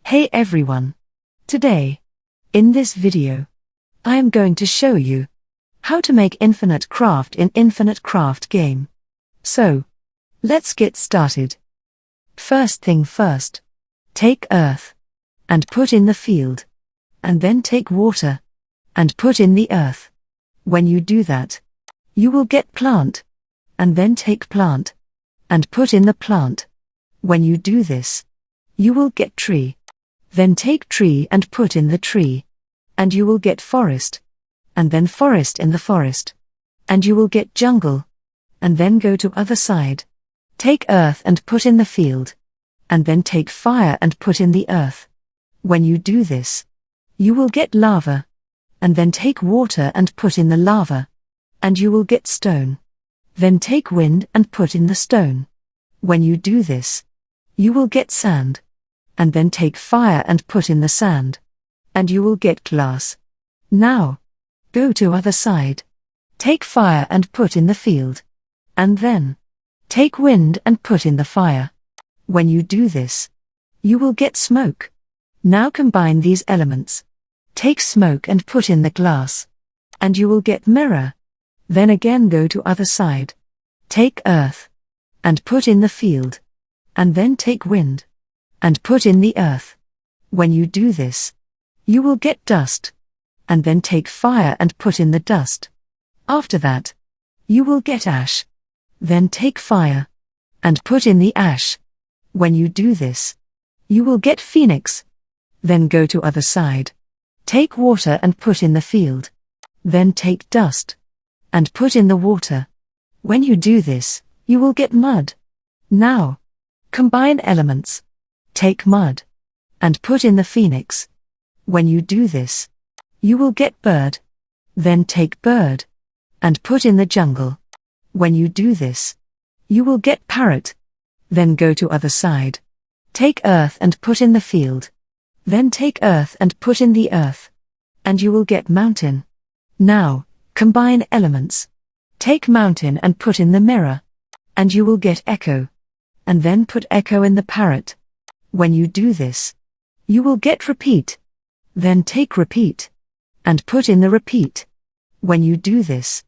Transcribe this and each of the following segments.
Hey everyone! Today, in this video, I am going to show you how to make Infinite Craft in Infinite Craft game. So, let's get started. First thing first, take earth and put in the field, and then take water and put in the earth. When you do that, you will get plant, and then take plant and put in the plant. When you do this, you will get tree. Then take tree and put in the tree, and you will get forest, and then forest in the forest, and you will get jungle, and then go to other side. Take earth and put in the field, and then take fire and put in the earth. When you do this, you will get lava, and then take water and put in the lava, and you will get stone. Then take wind and put in the stone. When you do this, you will get sand, and then take fire and put in the sand, and you will get glass. Now, go to other side. Take fire and put in the field, and then take wind and put in the fire. When you do this, you will get smoke. Now combine these elements. Take smoke and put in the glass, and you will get mirror. Then again go to other side. Take earth and put in the field, and then take wind and put in the earth. When you do this, you will get dust, and then take fire and put in the dust. After that, you will get ash. Then take fire and put in the ash. When you do this, you will get phoenix. Then go to other side. Take water and put in the field. Then take dust and put in the water. When you do this, you will get mud. Now, combine elements. Take mud and put in the phoenix. When you do this, you will get bird. Then take bird and put in the jungle. When you do this, you will get parrot. Then go to other side. Take earth and put in the field. Then take earth and put in the earth, and you will get mountain. Now, combine elements. Take mountain and put in the mirror, and you will get echo. And then put echo in the parrot. When you do this, you will get repeat. Then take repeat and put in the repeat. When you do this,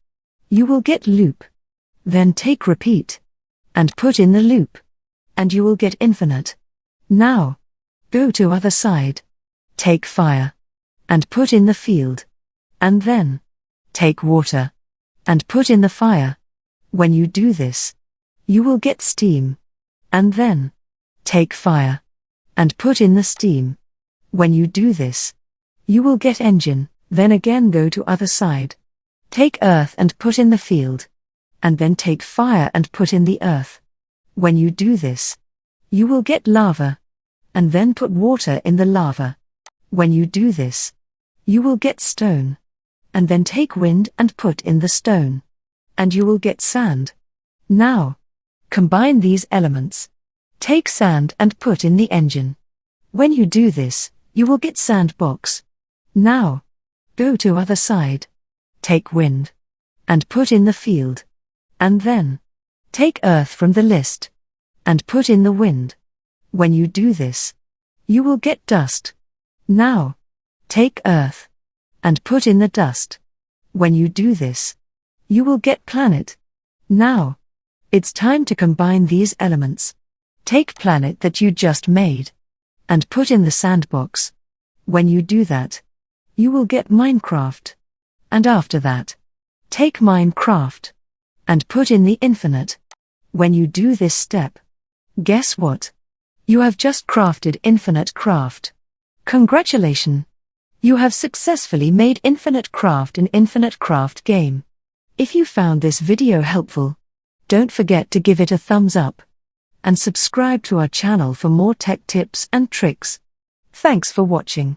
you will get loop. Then take repeat and put in the loop, and you will get infinite. Now, go to other side. Take fire and put in the field, and then take water and put in the fire. When you do this, you will get steam, and then take fire and put in the steam. When you do this, you will get engine. Then again go to other side. Take earth and put in the field, and then take fire and put in the earth. When you do this, you will get lava, and then put water in the lava. When you do this, you will get stone, and then take wind and put in the stone, and you will get sand. Now, combine these elements. Take sand and put in the engine. When you do this, you will get sandbox. Now, go to other side. Take wind and put in the field, and then take earth from the list and put in the wind. When you do this, you will get dust. Now, take earth and put in the dust. When you do this, you will get planet. Now, it's time to combine these elements. Take planet that you just made and put in the sandbox. When you do that, you will get Minecraft. And after that, take Minecraft and put in the infinite. When you do this step, guess what? You have just crafted Infinite Craft. Congratulations! You have successfully made Infinite Craft in Infinite Craft game. If you found this video helpful, don't forget to give it a thumbs up and subscribe to our channel for more tech tips and tricks. Thanks for watching.